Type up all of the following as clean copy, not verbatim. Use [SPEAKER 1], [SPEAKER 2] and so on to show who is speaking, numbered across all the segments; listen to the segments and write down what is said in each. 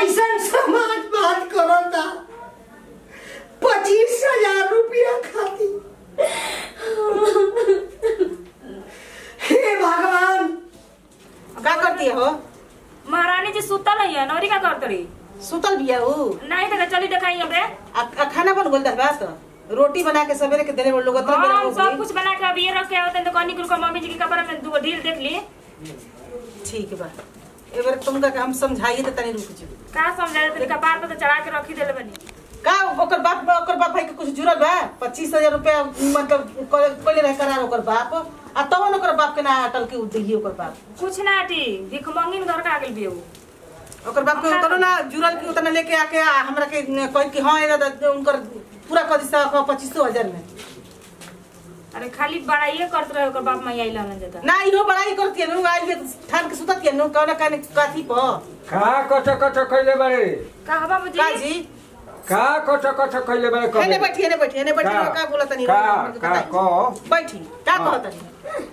[SPEAKER 1] कैसन समाज बात करता 25,000 रुपया खाती। हे भगवान
[SPEAKER 2] का करती हो?
[SPEAKER 3] महारानी जी सुतल है नौरी का करतरी
[SPEAKER 2] सुतल बिया हो?
[SPEAKER 3] नहीं तो चली दिखाई हमरे।
[SPEAKER 2] खाना बन गोल दरबार रोटी बना के सवेरे के देने लोग
[SPEAKER 3] हाँ, सब कुछ बना के अब ये रख के आवत तो कनी कुल मम्मी जी के कपड़ा में दो ढील देख ली।
[SPEAKER 2] ठीक बा एक बार तुम का हम समझाइए तो तनी रुक जी।
[SPEAKER 3] का समझाए तनी कपार पे तो चढ़ा के रखी देले बनी।
[SPEAKER 2] का ओकर बाप भाई के कुछ जुड़ल बा? 25,000 रुपया मतलब कोले रह करार ओकर बाप आ तवन ओकर बाप के ना अटल के उदही ओकर बाप
[SPEAKER 3] कुछ ना हटी भिख मंगिन घर का आगल बियो।
[SPEAKER 2] ओकर बाप के उतना ना जुड़ल की उतना लेके आके हमरा के कह कि हां उनकर पूरा कर दिसा 25,000 में।
[SPEAKER 3] अरे खाली बड़ाई करत रहे ओकर बाप मैया आइला न जता
[SPEAKER 2] ना इहो बड़ाई करती नु आई के ठान के सुतत के नु कौन काने काथी प
[SPEAKER 4] का कट कइले बारे
[SPEAKER 3] का हवा मुझे
[SPEAKER 2] का जी
[SPEAKER 4] का कट कइले बारे
[SPEAKER 2] ने बैठी का बोलत नहीं
[SPEAKER 4] का को
[SPEAKER 2] बैठी का कहत नहीं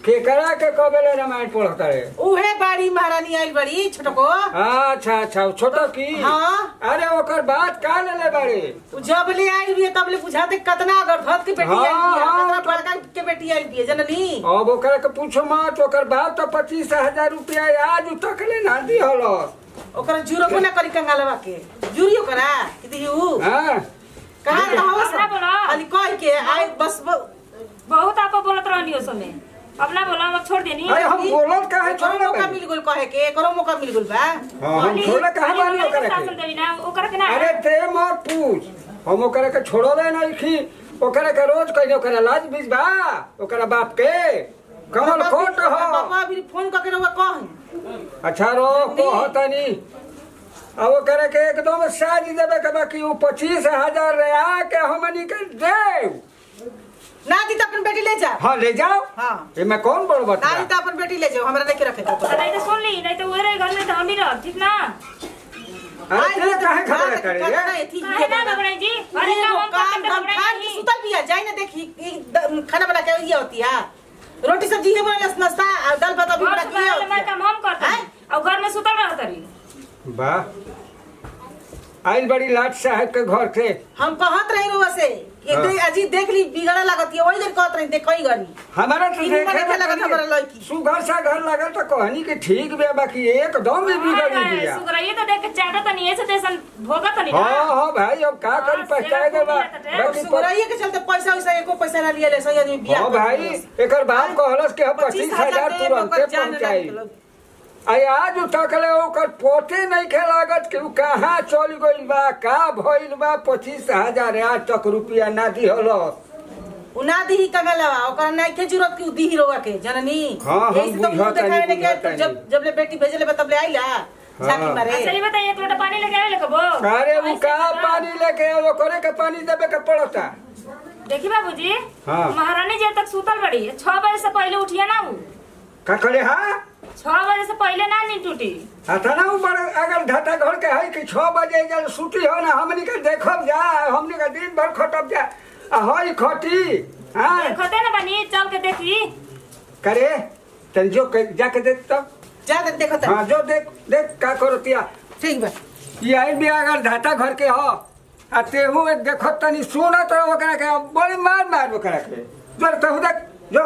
[SPEAKER 4] केकरा के कबेले रामायण पढ़ता रे?
[SPEAKER 2] उहे बाड़ी महारानी आइल बड़ी छोटको।
[SPEAKER 4] अच्छा छोटो की?
[SPEAKER 2] हाँ
[SPEAKER 4] अरे ओकर बात का लेले बारे?
[SPEAKER 2] जब ले आई भी तब ले बुझाते कितना अगर भत की बेटी आई
[SPEAKER 4] हाँ,
[SPEAKER 2] कितना बड़का के बेटी आई भी जननी।
[SPEAKER 4] अब ओकरा के पूछो मत ओकर बाप तो 25,000 रुपया आज तक ले ना दी हलो।
[SPEAKER 2] ओकर जुरो को ना करी कंगालवा के जुरियो करा कि ऊ
[SPEAKER 4] हां
[SPEAKER 2] कहां रहस
[SPEAKER 3] अपना बोला
[SPEAKER 2] खाली कह के आई बस
[SPEAKER 3] बहुत आप बोलत रहनी हो समय अपना बोला हम छोड़ देनी।
[SPEAKER 4] अरे हम बोलत काहे छोड़ले
[SPEAKER 2] मौका मिल गेल कहे के करो मौका मिल गेल बा।
[SPEAKER 4] हां हम छोड़ले काहे बानी ओकरा के?
[SPEAKER 3] देवी ना ओकरा के ना
[SPEAKER 4] अरे ते मत पूछ हम ओकरा के छोड़ले नहीं खी ओकरा के रोज कहियो ओकरा लाज बीज बा ओकरा बाप के कमल कोट हो।
[SPEAKER 2] बाबा भी फोन करके रहुआ कह
[SPEAKER 4] अच्छा रो कहतनी अब ओकरा के एकदम साज देबे के बाकी उ 25,000 रे आ के हमनी के देव
[SPEAKER 2] ना दी तो अपन बेटी ले जा।
[SPEAKER 4] हां ले जाओ।
[SPEAKER 2] हां
[SPEAKER 4] ए मैं कौन बड़ बता?
[SPEAKER 2] ना दी तो अपन बेटी ले जाओ हमरा लेके रखे तो
[SPEAKER 3] नहीं तो सुन ली नहीं तो ओरे घर में तो हम ही रह ठीक ना।
[SPEAKER 4] अरे ते काहे खबर करे रे?
[SPEAKER 3] काहे ना घबराई जी अरे
[SPEAKER 2] काम खान की सुतल भी है जाई ना देखी खाना बना के ये होती है रोटी सब्जी है बना नाश्ता दाल भात अभी बना के ये
[SPEAKER 3] मैं काम हम करता और घर में सुतल रहत रही।
[SPEAKER 4] वाह आइल बड़ी लाट साहब के घर से
[SPEAKER 2] हम कहत रही रुआ से एक अजीब देख ली बिगड़ा लागत है ओई देर कहत रही देखई गरी
[SPEAKER 4] हमारा तो
[SPEAKER 2] देखे लगत हमरा लड़की
[SPEAKER 4] सुगर सा घर लागल तो कहनी कि ठीक बे बाकी एकदम भी बिगड़ गया।
[SPEAKER 3] सुगर ये तो देख के चाटा तो नहीं ऐसे जैसन भोगत नहीं ना।
[SPEAKER 4] हां भाई अब का करी पछताए के बा बाकी
[SPEAKER 2] सुगराइए के चलते पैसा वैसा एको पैसा ना लिए ले सही आदमी बियाह।
[SPEAKER 4] हां भाई एकर बाप कहलस कि हम 25,000 तुरंत पहुंचाई आई आज तकले ओकर पोते नहीं खेलागत कि कहाँ चल गइल बा का भइल बा 25,000 आज तक रुपया ना दी हलो
[SPEAKER 2] उना दी कंगलवा ओकर नहीं के जरूरत की दी हीरोवा के जननी।
[SPEAKER 4] हां हम बुझत नहीं
[SPEAKER 2] के जब ले बेटी भेजले बा तब ले आइला झाकी मारे।
[SPEAKER 3] अच्छा ये बताइए एक लोटा पानी लेके आवे लेकबो।
[SPEAKER 4] अरे वो का पानी लेके आवे करे के पानी देबे के पड़ता।
[SPEAKER 3] देखी बाबूजी
[SPEAKER 4] हां
[SPEAKER 3] महारानी जब तक सुतल बड़ी 6 बजे से पहले उठिया ना उ
[SPEAKER 4] का करे। हां
[SPEAKER 3] 6 बजे से पहले ना नींद टूटी।
[SPEAKER 4] आता ना ऊपर अगर ढाटा घर के है कि 6 बजे जल छुट्टी हो ना हमनी के देखब जा हमनी के दिन भर खटब जा हई खटी। हां
[SPEAKER 3] देखते ना बनी चल के देखी
[SPEAKER 4] करे तन जो जाके देख तब
[SPEAKER 2] जा के देखत।
[SPEAKER 4] हां जो देख देख का करतिया
[SPEAKER 2] ठीक बा
[SPEAKER 4] ये आई भी अगर ढाटा घर के हो आ तेहू देखत तनी सुनत रहो ओकरा के बड़ी मार ओकरा के जो तहू देख जो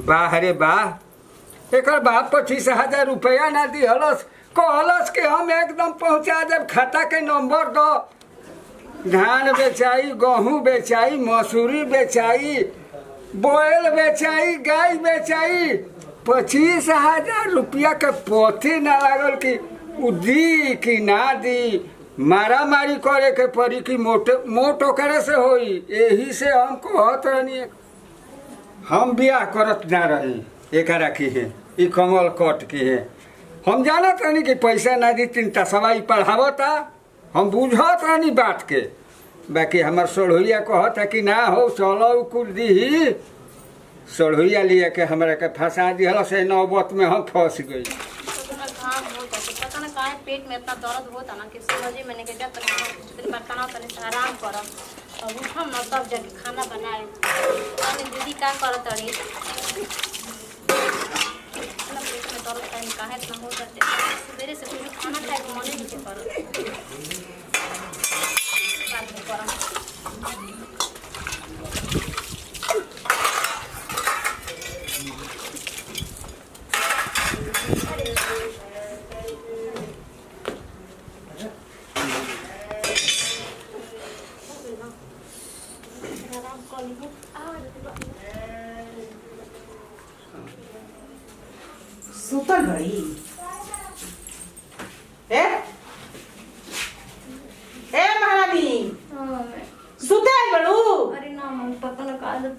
[SPEAKER 4] बाह रे बाह एकर बाप 25,000 रुपया ना दी हलस कहलस कि हम एकदम पहुंचा देब खाता के नंबर दो धान बेचाई गेहूं बेचाई मसूरी बेचाई बोयल बेचाई गाय बेचाई 25,000 रुपया के पोथी ना लागल कि उ दी कि ना दी मारा मारी करे के पड़ी कि मोटो करे से होई। यही से हम कहत रहनी हम बियाह करत ना रही एकरा की है ई कमल कट की है हम जानत रहनी कि पैसा ना दी 3 सवाई पढ़ावता हम बुझत रहनी बात के बाकी हमार सोढ़ुइया कहता कि ना हो चलो कुल दी सोढ़ुइया लिए के हमरा के फंसा दिहल से नौबत में हम फंस गई।
[SPEAKER 5] पता ना काहे पेट में इतना दर्द होता ना कि समझ में नहीं के तनी बर्तन तनी आराम करब और उठम ना तब जब खाना बनाए अरे दीदी का करत रही पेट में दर्द काहे इतना हो जाते सवेरे से कुछ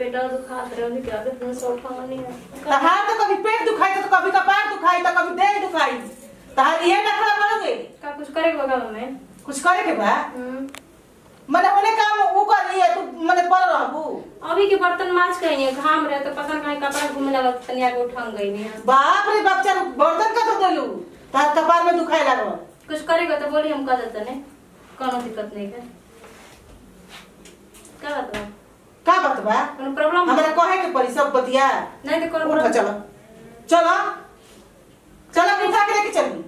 [SPEAKER 5] पेट दुखात रहे अभी क्या करते हैं सो खाना नहीं है
[SPEAKER 2] तो हाथ तो कभी पेट दुखाई तो कभी कपार दुखाई तो कभी देह दुखाई तो ये नखरा करोगे
[SPEAKER 5] का कुछ करेगा बगा में
[SPEAKER 2] कुछ करे के बा मने होने काम वो कर रही है तू मने पर रहबू
[SPEAKER 5] अभी के बर्तन माज कहीं घाम रहे तो पता नहीं कपड़ा घूमे लगा तनिया के उठांग गई नहीं
[SPEAKER 2] बाप रे बाप चल बर्तन का तो देलू तार कपार में दुखाई लागो
[SPEAKER 5] कुछ करेगा तो बोली हम कर देते ने कोनो दिक्कत नहीं है क्या बात है
[SPEAKER 2] का बात बा
[SPEAKER 5] कोनो प्रॉब्लम
[SPEAKER 2] हमरा कहे के परी सब बतिया
[SPEAKER 5] नहीं तो कोनो
[SPEAKER 2] उठ चलो चलो चलो उठा के लेके चली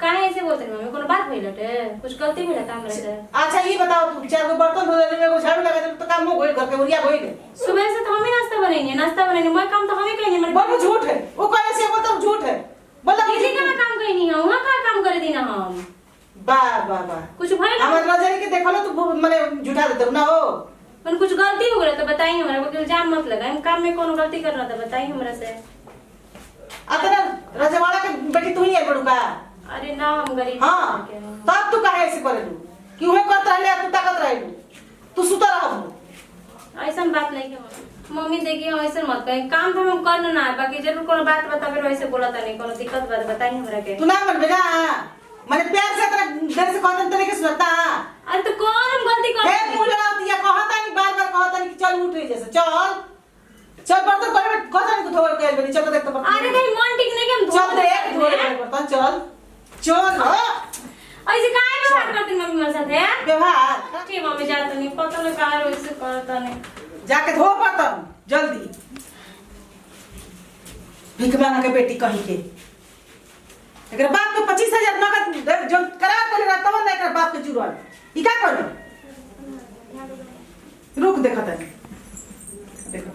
[SPEAKER 5] काहे ऐसे बोलते हैं मम्मी कोनो बात भइल हटे कुछ गलती भइल था हमरे से
[SPEAKER 2] अच्छा ये बताओ तू चार गो बर्तन धो ले एगो झाड़ू लगा दे तो काम हो गई घर के उरिया होई गए
[SPEAKER 5] सुबह से तो हम ही नाश्ता बनाएंगे मैं काम तो हम ही करेंगे मैंने
[SPEAKER 2] बोलो झूठ है वो कहे से बोलता झूठ है बोला
[SPEAKER 5] दीदी का काम कहीं नहीं है वहां का काम करे दी ना हम
[SPEAKER 2] वाह वाह वाह
[SPEAKER 5] कुछ भइल
[SPEAKER 2] हमर नजर के देखलो तो माने झूठा देते ना हो
[SPEAKER 5] पर कुछ गलती हो गई तो बताइए हमरा को इल्जाम मत लगाए हम काम में कोनो गलती कर रहा था बताइए हमरा से
[SPEAKER 2] अतना रजवाड़ा के बेटी तू ही है बड़ू का
[SPEAKER 5] अरे ना हम गरीब
[SPEAKER 2] हां तब तू काहे ऐसे करे तू क्यों है करत रहले तू ताकत रहे तू सुता रहबू
[SPEAKER 5] ऐसा बात नहीं है मम्मी देखिए ऐसे मत कहीं काम तो हम करना ना है बाकी जरूर कोनो बात बता फिर वैसे बोला था नहीं कोनो दिक्कत बात बताइए हमरा के
[SPEAKER 2] तू ना मन बेटा मैंने प्यार से तेरा देर से कहत तरीके से सुनता
[SPEAKER 5] अरे तो कौन हम गलती कर
[SPEAKER 2] फिर मुंह लगाती है कहता नहीं बार बार कहता नहीं कि चल उठ रही जैसे चल चल बर्तन करे कहता नहीं धोए के बेटी चल देख तो
[SPEAKER 5] अरे नहीं मन ठीक नहीं कि हम
[SPEAKER 2] चल देख धोए बर्तन चल चल
[SPEAKER 5] ऐसे काहे व्यवहार करती मम्मी मेरे साथ है
[SPEAKER 2] व्यवहार
[SPEAKER 5] ठीक मम्मी जाता नहीं पता नहीं काहे वैसे करता नहीं
[SPEAKER 2] जाके धो बर्तन जल्दी भिख मांगा के बेटी कहीं के एकरा बाप के 25,000 नगद जो करा कर रहता ना एकरा बाप के जुड़ल ई का करे रुक देखत है देखो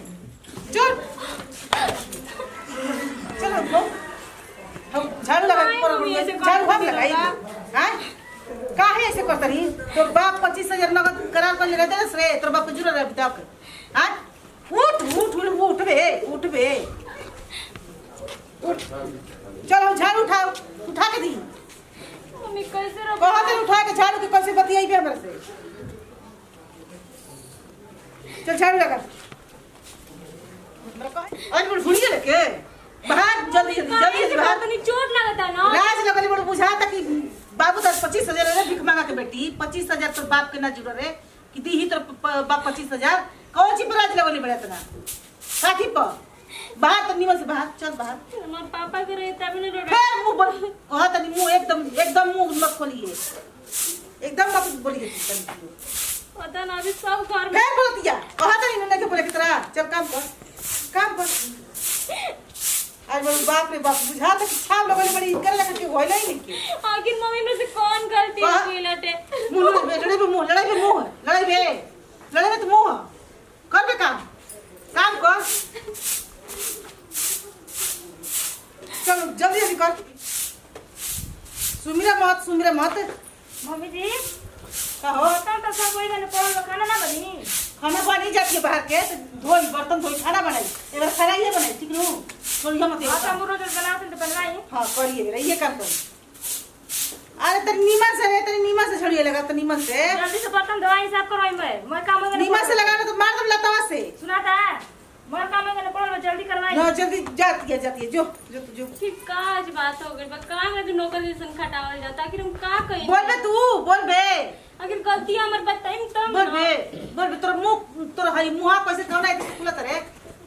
[SPEAKER 2] चल चलो धो हम झाड़ू लगा पर झाड़ू हम लगाई हां काहे ऐसे करत रही तो बाप 25,000 नगद करार कर रहते ना रे तोर बाप के जुड़ल रह तक हां उठ बे उठ चलो झाड़ू उठा के दी
[SPEAKER 5] मम्मी कैसे रख
[SPEAKER 2] कहते उठा के झाड़ू के कैसे बतियाई पे हमरे से चल झाड़ू लगा आज बड़ भूल गेले के बाहर जल्दी बाहर
[SPEAKER 5] तो नहीं चोट लगता ना
[SPEAKER 2] राज लगली बड़ बुझाता कि बाबू 25,000 रे भिख मांगा के बेटी 25,000 तोर बाप के ना जुड़ रे कि दी ही तोर बाप 25,000 कौन ची पर राज लगली बड़ा तना साथी पर बाहर तो निमन से बाहर चल बाहर
[SPEAKER 5] हमारे पापा के रहता भी नहीं रोड
[SPEAKER 2] फिर मुंह बंद कहता नहीं मुंह एकदम मुंह मत खोलिए एकदम मत बोलिए
[SPEAKER 5] पता ना अभी सब घर में
[SPEAKER 2] फिर बोल दिया कहता नहीं के बोले की तरह चल काम कर आज मेरे बाप रे बाप बुझा तक छाप लगले बड़ी कर लगा के होइला ही नहीं
[SPEAKER 5] आखिर मम्मी में से कौन गलती हुई लटे
[SPEAKER 2] मुंह लड़ाई पे मुंह लड़ाई पे तो मुंह कर बे काम कर चलो जल्दी कर सुमिरा मत
[SPEAKER 3] मम्मी जी
[SPEAKER 2] कहो
[SPEAKER 3] तो सब कोई ने पड़ल खाना ना बनी
[SPEAKER 2] खाना बनी जाती है बाहर के तो धोई बर्तन धोई खाना बनाई एबार खाना ये बनाई ठीक नु छोड़िए मत
[SPEAKER 3] हां हम रोज बनाते तो बनवाई
[SPEAKER 2] हां करिए बेटा ये काम करिए अरे तनी नीमन से छोड़िए लगा तो नीमन से
[SPEAKER 3] जल्दी से बर्तन धोवाई साफ करवाई मैं काम में
[SPEAKER 2] नीमन से लगाना तो मार दम लतावा से
[SPEAKER 3] सुना था मोर काम में पड़ल जल्दी करवाई
[SPEAKER 2] ना जल्दी जाती है जो
[SPEAKER 5] ठीक काज बात हो गई बा काम में जो नौकर जैसन खटावल जाता आखिर हम का कहीं
[SPEAKER 2] बोल बे तू बोल बे
[SPEAKER 5] आखिर गलती हमर बताई तब
[SPEAKER 2] बोल बे तोर मुंह तोर हई मुंह कैसे कौन है खुलत रे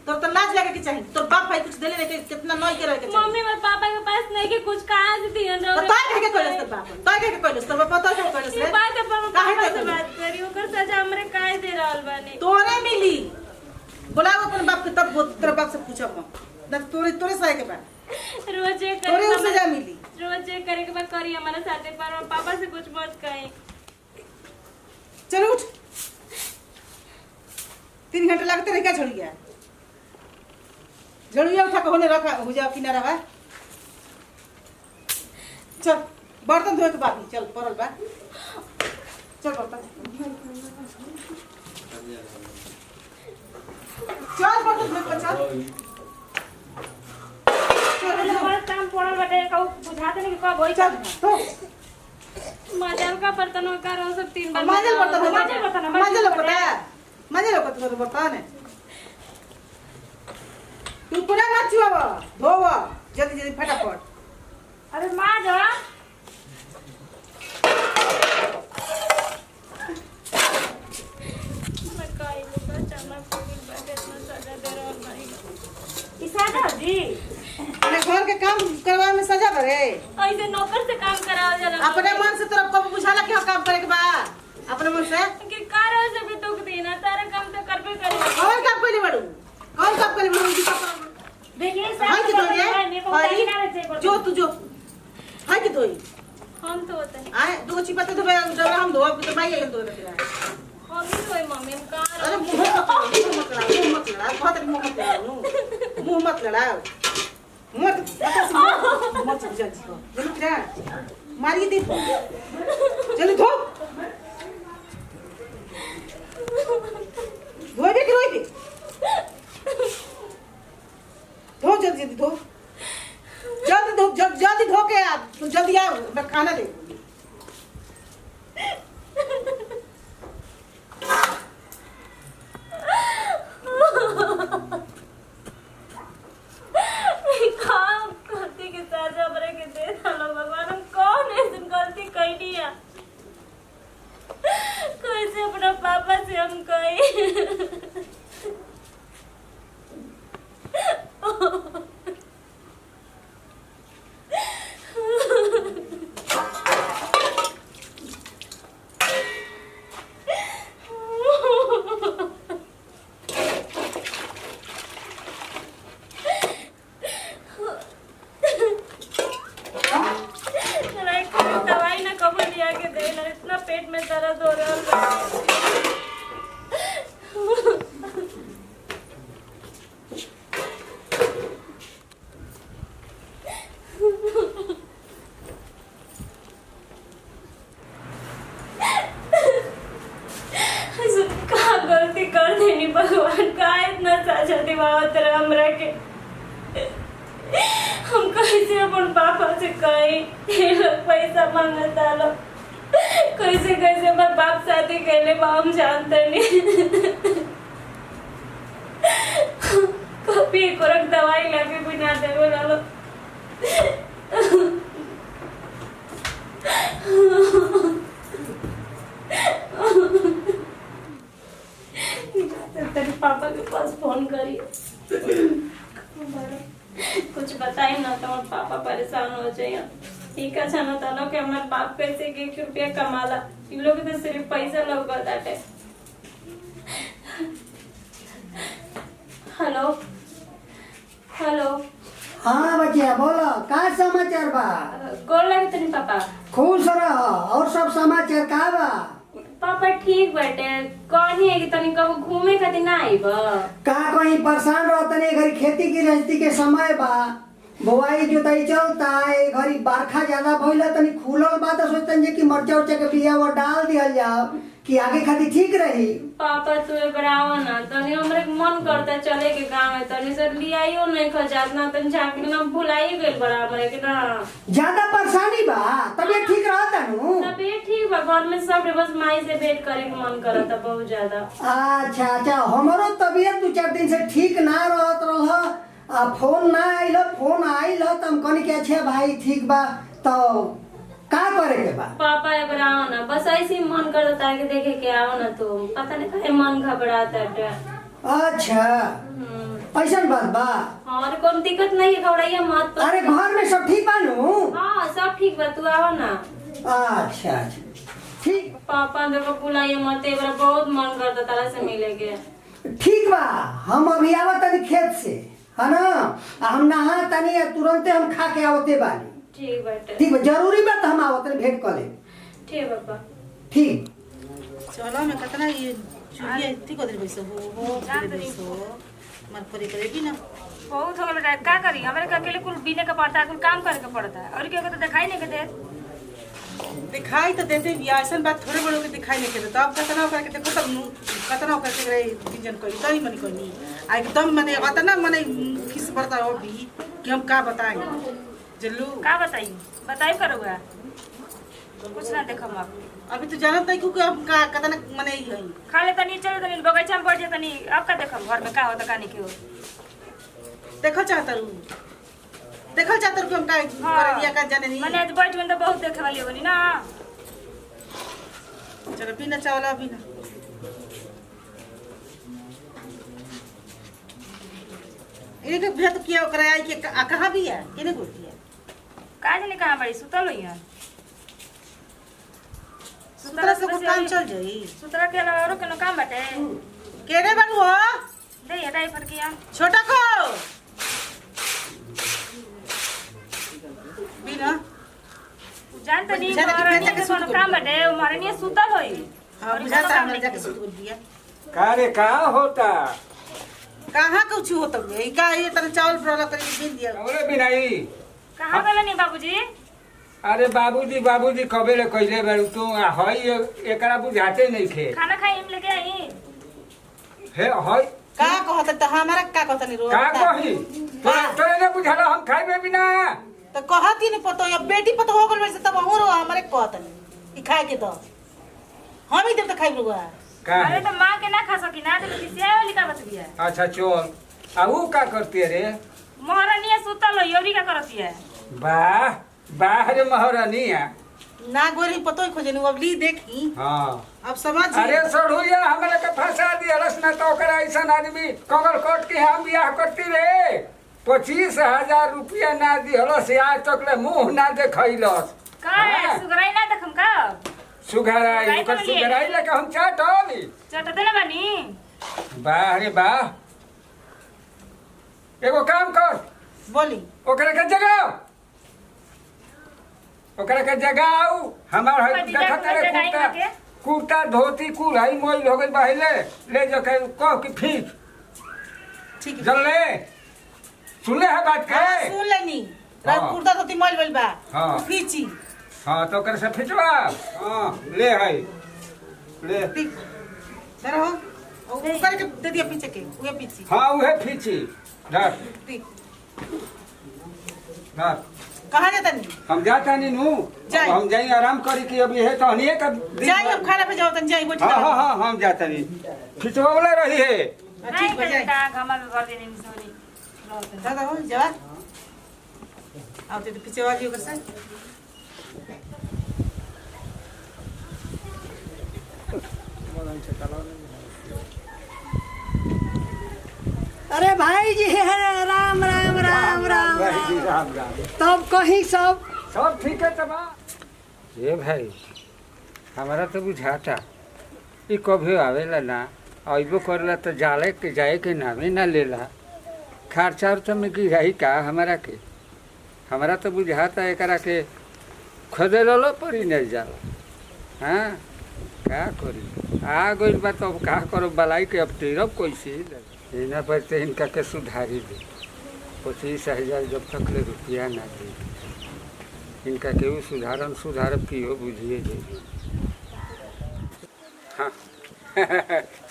[SPEAKER 2] तोर तो लाज लगे के चाहिए तोर बाप भाई कुछ देले नहीं कितना नई के रहे के चाहिए
[SPEAKER 5] मम्मी और पापा के पास नहीं के कुछ कहां से दियन
[SPEAKER 2] तो तोय के कोइलस तोर बाप तोय के कोइलस तोर बाप तोय के कोइलस रे
[SPEAKER 5] बात पर
[SPEAKER 2] काहे
[SPEAKER 5] पापा
[SPEAKER 2] तो
[SPEAKER 5] से बात करी ओकर सजा हमरे काहे दे रहल बानी
[SPEAKER 2] तोरे मिली बुलाओ अपन बाप के तब तेरे बाप से पूछब ना तोरे सहे के बा
[SPEAKER 5] रोजे
[SPEAKER 2] तोरे उसे जा मिली
[SPEAKER 5] रोजे करे के बाद करी हमारे साथे पर पापा से कुछ मत कहीं
[SPEAKER 2] चल उठ 3 घंटे लगते रह क्या छोड़ गया झड़िया उठा के होने रखा हो जाओ किनारा बा चल बर्तन धोए के बाकी चल परल बा चल बर्तन चल बर्तन धोए के चल
[SPEAKER 3] बड़ा काम पड़ल बटे कहू बुझाते नहीं कब होई
[SPEAKER 2] चल तो
[SPEAKER 5] माजल का बर्तन का रो सब 3 बार
[SPEAKER 2] मांजल बर्तन
[SPEAKER 3] मांजल बर्तन,
[SPEAKER 2] मांजल बर्तन है तू पूरा मत छुआवा धोवा जल्दी जल्दी फटाफट।
[SPEAKER 3] अरे माँ जा जी
[SPEAKER 2] अपने घर के काम करवा में सजा करे
[SPEAKER 3] ऐसे नौकर से काम कराओ जरा
[SPEAKER 2] अपने मन से तोरा कब बुझाला कि काम करे के बा अपने मन से
[SPEAKER 3] कि कार से भी दुख देना तारा काम तो करबे करी
[SPEAKER 2] और काम कोई नहीं बड़ू और काम कोई नहीं
[SPEAKER 3] देखिए
[SPEAKER 2] हां कि
[SPEAKER 3] मेरे को बताइए ना
[SPEAKER 2] तो जो तू जो हां कि तोई
[SPEAKER 3] हम तो होता है
[SPEAKER 2] आए दो चिपते तो हम धो तो भाई ये धो रखा
[SPEAKER 3] हम ही तो मम्मी हम कार
[SPEAKER 2] अरे मुंह मत लड़ा बहुत मुंह मत लड़ाओ मत जल्दी को जल्दी क्या मारिए दे जल्दी धो धोए के रोए धो जल्दी जल्दी धो जल्दी धो के आ जल्दी आओ मैं खाना दे
[SPEAKER 3] गलती के साथ हमरे के दे डालो भगवान हम कौन ऐसी गलती कैली है कैसे अपना पापा से हम कही दवाई ना कब लिया के देना इतना पेट में दर्द हो रहा है गलती कर देनी भगवान का इतना साझा दिमाग तेरा हमरा के हम कैसे अपन पापा से कही पैसा मांगता लो कैसे कैसे हमारे बाप शादी कैले हम जानते नहीं कभी एक दवाई लगे बिना देवे लो तेरे पापा के पास फोन करिए कुछ बताए ना तो पापा परेशान हो जाए ठीक है छाना तालो कि हमारे बाप कैसे 1 रुपया कमाला इन लोग तो सिर्फ पैसा लोग बताते। हेलो हेलो
[SPEAKER 1] हाँ बचिया बोलो का समाचार बा?
[SPEAKER 3] गोर लगे तनी पापा
[SPEAKER 1] खुश रहो और सब समाचार का बा?
[SPEAKER 3] पापा ठीक बाटे कहीं है कि तनी कब घूमे खातिर ना आई बा
[SPEAKER 1] का कहीं परेशान रहो तनी घरी खेती गृहस्थी के समय बा बुआई जोताई चलता है घरी बरखा ज्यादा भइला तनी खुलल बा त सोचतन जे कि मरचा उरचा के बिया वो डाल दिया जाओ कि आगे खातिर ठीक रही।
[SPEAKER 3] पापा तू बराव ना तनी हमरे मन करता चले के गांव में तनी सर लियाइयो नहीं खजात ना तनी झांकी ना भुलाई गइल बड़ा हमरे के ना
[SPEAKER 1] ज्यादा परेशानी बा तबीयत ठीक रहता नु?
[SPEAKER 3] तबीयत ठीक बा घर में सब बस माई से भेंट करे के मन करता बहुत ज्यादा।
[SPEAKER 1] अच्छा अच्छा हमरो तबीयत 2-4 दिन से ठीक ना रहत रह फोन ना आइल त हम कहनी के अच्छा भाई ठीक बा तो का करे के बा?
[SPEAKER 3] पापा एक बार आओ ना बस ऐसे ही मन करता है कि देखे के आओ ना तो पता नहीं काहे मन घबराता है।
[SPEAKER 1] अच्छा ऐसा बात बा?
[SPEAKER 3] और कोई दिक्कत नहीं है घबराइए मत।
[SPEAKER 1] अरे घर में सब ठीक बा नु?
[SPEAKER 3] हाँ सब ठीक बा तू आओ ना।
[SPEAKER 1] अच्छा अच्छा ठीक
[SPEAKER 3] पापा देखो बुलाइए मत एक बार बहुत मन करता तारा से मिले के।
[SPEAKER 1] ठीक बा हम अभी आवत तनी खेत से है ना हम नहा तनी तुरंते हम खा के आवते बानी।
[SPEAKER 3] ठीक बाटे
[SPEAKER 1] ठीक बा जरूरी बात हम आवत भेंट कर ले।
[SPEAKER 3] ठीक पापा
[SPEAKER 1] ठीक
[SPEAKER 2] चलो मैं कितना ये चुड़िया ठीक होते पैसा हो पैसा मर करे भी ना
[SPEAKER 3] बहुत हो गया का करी हमारे का अकेले कुल बीने का पड़ता है कुल काम करे का पड़ता है और क्या तो दिखाई नहीं के
[SPEAKER 2] दिखाई तो देते ऐसा बात थोड़े बड़ों के दिखाई नहीं देते तो अब कतना करके देखो तब कतना करके रे इंजन कोई तनी मनी कोनी एकदम मने अतना मने खिस पड़ता हो भी कि हम का बताएं जल्लू का बताई करोगा कुछ ना देखम आप अभी तो जानत नहीं क्योंकि अब का कतना मने ही है खा ले तनी चले तनी बगीचा में बैठ जा तनी अब का देखम घर में का होता का नहीं के देखो चाहता रू देखो चाहता रू कि हम का कर दिया का जाने नहीं
[SPEAKER 3] मैंने आज बैठ में तो बहुत देखे वाली होनी ना।
[SPEAKER 2] चलो बिना चावला बिना इनके भेद किया ओकरा आई के कहां भी है केने बोलती है
[SPEAKER 3] का जाने कहां बड़ी सुतल हुई है।
[SPEAKER 2] सुतरा से कुछ काम चल जाई
[SPEAKER 3] सुतरा के अलावा और कोनो काम बाटे।
[SPEAKER 2] केने बनू हो
[SPEAKER 3] दे ये डायपर किया
[SPEAKER 2] छोटा को बिना
[SPEAKER 3] जान तो नहीं
[SPEAKER 2] बुझाता कि
[SPEAKER 3] महारानी
[SPEAKER 2] पेट
[SPEAKER 3] के
[SPEAKER 2] के
[SPEAKER 3] कोनो
[SPEAKER 2] सुत
[SPEAKER 3] काम बाटे महारानी सुतल होई।
[SPEAKER 2] हां बुझाता हमरा जाके सुत बोल दिया
[SPEAKER 4] का रे का होता
[SPEAKER 2] कहां कुछ होता है ई का ये तरह चावल फ्राई करके बिन दिया
[SPEAKER 4] अरे बिनाई
[SPEAKER 3] कहां गले नहीं बाबूजी।
[SPEAKER 4] अरे बाबूजी कबे ले कइले बारू तू हई एकरा बुझाते नहीं थे
[SPEAKER 3] खाना खाई हम लेके आई।
[SPEAKER 4] हे हई
[SPEAKER 2] का कहत त हमारा का कहत नहीं रो
[SPEAKER 4] का कही तोरे ने बुझाला हम खाइबे बिना
[SPEAKER 2] तो कहत ही नहीं पतो या बेटी पतो हो गल वैसे तब हो रो हमारे कहत नहीं ई खाए के तो हम ही देव त खाइ रुआ
[SPEAKER 4] का
[SPEAKER 3] अरे तो मां के ना खा सकी ना तो किसी वाली का बत दिया।
[SPEAKER 4] अच्छा चल आ ऊ का करती है रे
[SPEAKER 3] महारानी सुतल होई और का करती है।
[SPEAKER 4] वाह वाह रे महारानिया
[SPEAKER 2] ना गोरी पतो ही खोजनी अब ली देखी
[SPEAKER 4] हां
[SPEAKER 2] अब समझ
[SPEAKER 4] अरे सड़ुइया हमरा के फंसा दियलस ना तो ओकरा ऐसन आदमी कमर कोट के हम बियाह करती रे 25,000 रुपया ना दिहलस आज तक ले मुंह ना देखैलस
[SPEAKER 3] का है सुगराई ना देखम का
[SPEAKER 4] सुघराई ओकर सुघराई लेके हम चाटली
[SPEAKER 3] चटते ना बानी।
[SPEAKER 4] वाह रे वाह एगो काम कर
[SPEAKER 2] बोली
[SPEAKER 4] ओकरा के जगाओ ओकरा के जगाओ हमार है
[SPEAKER 3] कथी
[SPEAKER 4] देखा
[SPEAKER 3] जगाई
[SPEAKER 4] तेरे
[SPEAKER 3] जगाई
[SPEAKER 4] कुर्ता
[SPEAKER 3] के?
[SPEAKER 4] कुर्ता धोती कुल है मोइल हो गई बाहिले ले जो के कह कि फीक
[SPEAKER 2] ठीक है
[SPEAKER 4] जल ले सुन ले है बात के
[SPEAKER 2] हाँ, सुन लेनी रात
[SPEAKER 4] हाँ।
[SPEAKER 2] कुर्ता तो मोल बोल बा
[SPEAKER 4] हाँ।
[SPEAKER 2] फीची
[SPEAKER 4] हां तो ओकरा से फिचवा हां ले है ले
[SPEAKER 2] ठीक जरा हो ऊपर के दे दिया पीछे के वो पीछे
[SPEAKER 4] हां उहे फीची धर
[SPEAKER 2] ठीक
[SPEAKER 4] धर
[SPEAKER 2] कहां जाता नहीं
[SPEAKER 4] हम जाता नहीं नु
[SPEAKER 2] जाई।
[SPEAKER 4] हम जाई आराम करी कि अभी है तो हनिए का
[SPEAKER 2] जाई अब खाना पे जाओ तन जाई बैठ
[SPEAKER 4] हां हां हां हम जाता नहीं फिचवा वाला रही है
[SPEAKER 3] नहीं
[SPEAKER 2] ठीक हो जाए
[SPEAKER 3] बेटा घामा में भर देने में सोनी।
[SPEAKER 2] दादा हो जा आओ तो पीछे वाली ओकर से
[SPEAKER 1] अरे भाई जी राम राम राम राम
[SPEAKER 4] राम
[SPEAKER 1] राम
[SPEAKER 4] राम
[SPEAKER 1] तब कहीं सब
[SPEAKER 4] सब ठीक है तबा ये भाई हमारा तो बुझाता ये कभी आवेला ना अबो करेला तो जाले के जाए के नामे ना लेला खर्चा उर्चा में की रही का हमारा तो बुझाता एकरा के खोदे लो परी नहीं जाला हाँ का करी आ गई बात अब का करो बलाई के अब तेरब कैसे इना पर से इनका के सुधारी दे 25,000 जब तक ले रुपया ना दे इनका केहू सुधारब की हो बुझिए दे हाँ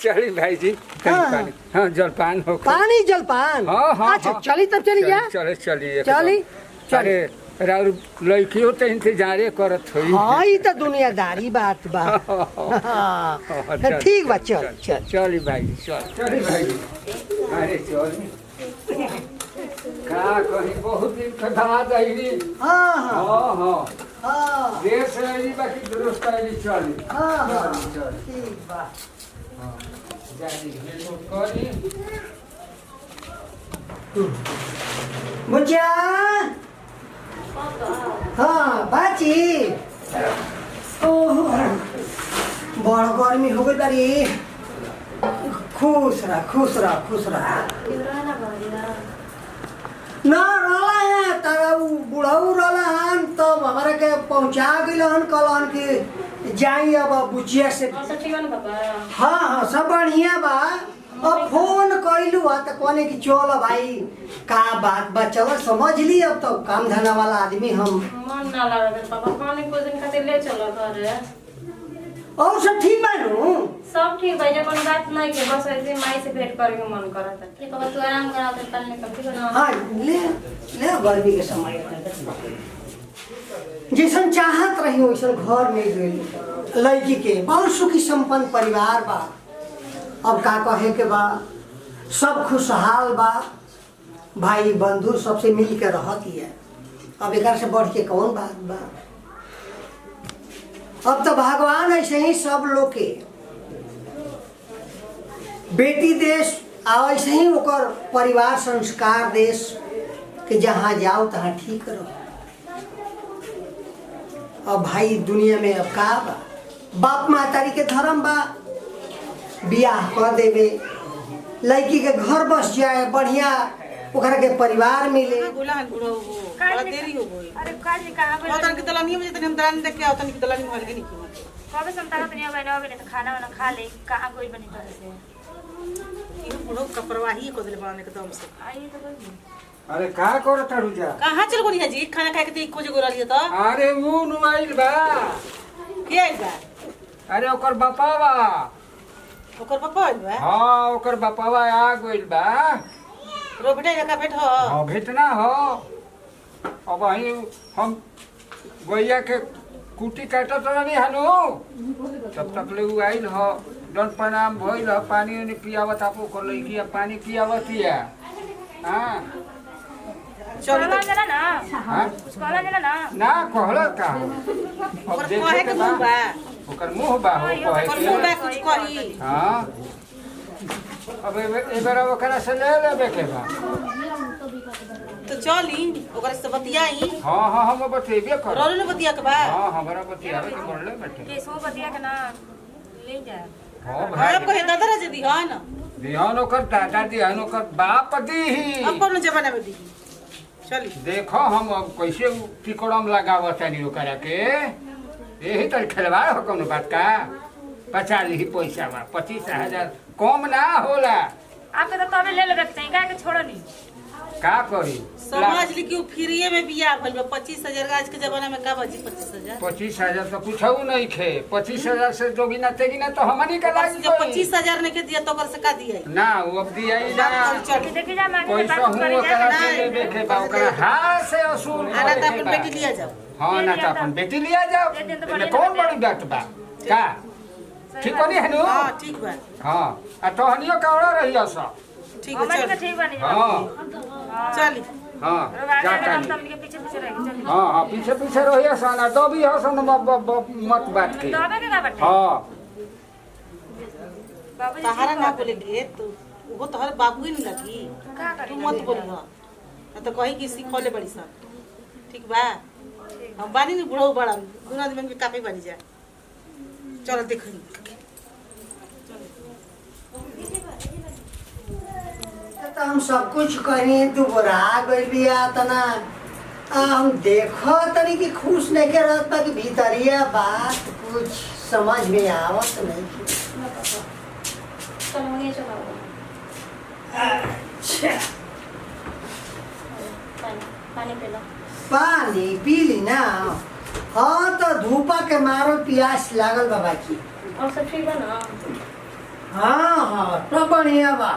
[SPEAKER 4] चली भाई जी
[SPEAKER 1] हाँ।
[SPEAKER 4] हाँ जलपान हो
[SPEAKER 1] पानी जलपान
[SPEAKER 4] हाँ, हाँ,
[SPEAKER 1] अच्छा
[SPEAKER 4] हाँ।
[SPEAKER 1] चली तब चली जा
[SPEAKER 4] चलिए
[SPEAKER 1] चली
[SPEAKER 4] अरे राउर लड़कियों तो इंतजारे करत हुई
[SPEAKER 1] हाँ ये तो दुनियादारी बात बा हाँ, तो ठीक बा चल चल
[SPEAKER 4] चली भाई चली भाई अरे चल का कहीं बहुत दिन के बाद आईली
[SPEAKER 1] हाँ हाँ
[SPEAKER 4] हाँ हाँ
[SPEAKER 1] हाँ
[SPEAKER 4] देर से आईली बाकी दुरुस्त आईली चली
[SPEAKER 1] हाँ हाँ
[SPEAKER 4] चल
[SPEAKER 1] ठीक बा
[SPEAKER 4] जानी भेंट करी
[SPEAKER 1] मुझा हाँ बाची ओह बड़ गर्मी हो गई बारी खुश रह खुश रह खुश रह ना रहला है तारा उ बुढ़ऊ रहला हन तब हमारे के पहुंचा गइल हन कहलन कि जाई अब बुचिया से हाँ हाँ सब बढ़िया बा अब फोन कइलू आ त कहने कि चल भाई का बात बा चल समझ ली अब तो काम धंधा वाला आदमी हम
[SPEAKER 3] मन ना लगा मेरे पापा कहने कुछ दिन खातिर ले चलो घर
[SPEAKER 1] और सब ठीक बानू
[SPEAKER 3] सब ठीक भाई कोनो बात नहीं के बस ऐसे माई से भेंट करे के मन करत है।
[SPEAKER 5] ये पापा तू आराम करा तो कल निकल ठीक है ना।
[SPEAKER 1] हाँ ले ले गर्मी के समय जैसन चाहत रही वैसन घर में गई लड़की के बहुत सुखी संपन्न परिवार बा अब का कहे के बा सब खुशहाल बा भाई बंधु सबसे मिल के रहती है। अब एक से बढ़ के कौन बात बा। अब तो भगवान ऐसे ही सब लोग के बेटी देश आ ऐसे ही ओकर परिवार संस्कार देश कि जहाँ जाओ तहाँ ठीक रहो। अब भाई दुनिया में अब का बा, बाप महतारी के धर्म बा, बियाह कर देवे, लड़की के घर बस जाए, बढ़िया ओकरा के परिवार मिले।
[SPEAKER 2] बोला बुढ़ो हो बड़ा देरी हो गई।
[SPEAKER 3] अरे काजी कहां गइल?
[SPEAKER 2] तन की दलानी में जतने हम दलानी देख के आओ तन की दलानी में हलके नहीं की।
[SPEAKER 3] कबे समता तनी अब ने तो खाना वाना खा ले, कहां गइल बनी तरह से?
[SPEAKER 2] ये बुढ़ो का परवाही को दिल बाने एकदम से।
[SPEAKER 3] आई तो गइल।
[SPEAKER 4] अरे का करत रुजा?
[SPEAKER 2] कहां चल गोनी है जी? खाना खाए के ते खोजे गोरा लिया तो।
[SPEAKER 4] अरे वो नुआइल बा।
[SPEAKER 2] के आइल बा?
[SPEAKER 4] अरे ओकर बापावा।
[SPEAKER 2] ओकर पापा आइल बा?
[SPEAKER 4] हाँ ओकर बापावा आ गइल बा।
[SPEAKER 2] रो बेटा का भेट हो।
[SPEAKER 4] हाँ भेटना हो। अब वही हम गैया के कुटी काटत रहनी हनु, तब तक ले उ आइल हो। दंड प्रणाम भइल हो, पानी उनी पियावत आपो कर लइकिया पानी पियावतिया। हाँ
[SPEAKER 2] चल
[SPEAKER 3] कहला जरा ना।
[SPEAKER 4] हाँ
[SPEAKER 3] कहला जरा ना।
[SPEAKER 4] ना कहल का अब
[SPEAKER 2] ओकर
[SPEAKER 4] देखे
[SPEAKER 2] कहे
[SPEAKER 4] के
[SPEAKER 2] के
[SPEAKER 4] बा।
[SPEAKER 2] मुंह बा।
[SPEAKER 4] ओकर मुंह बा हो
[SPEAKER 2] ओकर
[SPEAKER 4] कहे
[SPEAKER 2] मुंह बा
[SPEAKER 4] के।
[SPEAKER 2] कुछ कही।
[SPEAKER 4] हाँ अब ए बेरा ओकरा से ले लेबे के बा।
[SPEAKER 2] तो चली ओकर से बतियाई।
[SPEAKER 4] हाँ हाँ हम बतेबे कर।
[SPEAKER 2] रोल ने बतिया के बा।
[SPEAKER 4] हाँ हमरा बतियावे के पड़ले बेटे।
[SPEAKER 3] केसो बतिया के ना ले जा।
[SPEAKER 4] हाँ
[SPEAKER 2] हम
[SPEAKER 4] भाई
[SPEAKER 2] कहे दादा रे दी हां ना।
[SPEAKER 4] दिहान ओकर दादा दिहान ओकर बाप दीही।
[SPEAKER 2] अब कौन जमाना में दी? चली
[SPEAKER 4] देखो हम अब कैसे टिकड़म लगावत तानी ओकरा के। यही तो खिलवाड़ हो कौन बात का। 50 ली पैसा बा 25,000 कम ना होला।
[SPEAKER 3] आप तो तबे ले लेबे के चाहिए, काहे के छोड़ो नहीं।
[SPEAKER 4] का करी
[SPEAKER 2] समाज ली क्यों फ्रीए में बियाह भइल बा। 25,000 आज के जमाना में का बाजी 25,000?
[SPEAKER 4] 25,000 तो कुछ नहीं खे। 25,000 से जोगिना तेगिना तो हमनी का लागी
[SPEAKER 2] जब 25,000 ने के दिया तो ओकर से का दिया?
[SPEAKER 4] ना वो अब दिया ही ना।
[SPEAKER 2] चल
[SPEAKER 3] देखी जा मांगे
[SPEAKER 4] पैसा
[SPEAKER 3] बात
[SPEAKER 4] हूँ
[SPEAKER 3] करे
[SPEAKER 4] ओकरा
[SPEAKER 3] जा।
[SPEAKER 4] से लेबे के बा ओकरा हाथ से असूल
[SPEAKER 2] आना
[SPEAKER 4] करे
[SPEAKER 2] तो
[SPEAKER 4] के
[SPEAKER 2] अपन
[SPEAKER 4] बा।
[SPEAKER 2] बेटी लिया जाओ।
[SPEAKER 4] हाँ ना तो अपन बेटी लिया जाओ।
[SPEAKER 3] दे दें तो
[SPEAKER 4] एमे
[SPEAKER 3] बढ़िया
[SPEAKER 4] कौन
[SPEAKER 3] बात
[SPEAKER 4] बड़ी बात बा का। ठीक बनी है नु।
[SPEAKER 2] हां ठीक बा।
[SPEAKER 4] हाँ आ तोहनियो कावड़ा रहिया सा।
[SPEAKER 2] ठीक है
[SPEAKER 3] हमारे
[SPEAKER 2] चल।
[SPEAKER 3] के ठीक बनी जा।
[SPEAKER 4] हाँ
[SPEAKER 2] चली
[SPEAKER 4] हाँ
[SPEAKER 3] रोगा
[SPEAKER 4] जा
[SPEAKER 3] के हम
[SPEAKER 4] तानी।
[SPEAKER 3] तमन के पीछे पीछे रह चल।
[SPEAKER 4] हाँ हाँ पीछे पीछे रहिया सा ना तो भी हो सन मत बात के।
[SPEAKER 3] तबे के का बटे।
[SPEAKER 4] हाँ
[SPEAKER 3] बाबूजी
[SPEAKER 2] सहारा ना बोले के तो वो तोहर बाबू ही नहीं लगी।
[SPEAKER 3] का
[SPEAKER 2] तू
[SPEAKER 3] करी?
[SPEAKER 2] मत बोली ना तो कही कि सिखौले बड़ी सन। ठीक बा? हम बानी नहीं बुढ़ऊ बड़ा दोनों आदमी में काफी बनी जाए। चलो देखी
[SPEAKER 1] तो हम सब कुछ करी दोबारा गइल बिया तना। हम देखो तनी कि खुश नहीं के रहत बा कि भीतरिया बात कुछ समझ में आवत नहीं।
[SPEAKER 3] चलो वहीं चलो।
[SPEAKER 1] अच्छा
[SPEAKER 3] पानी पी लो।
[SPEAKER 1] पानी पी ली ना। हाँ तो धूपा के मारो प्यास लागल बाबा की।
[SPEAKER 3] और सब ठीक है ना?
[SPEAKER 1] हाँ हाँ तो बढ़िया बा।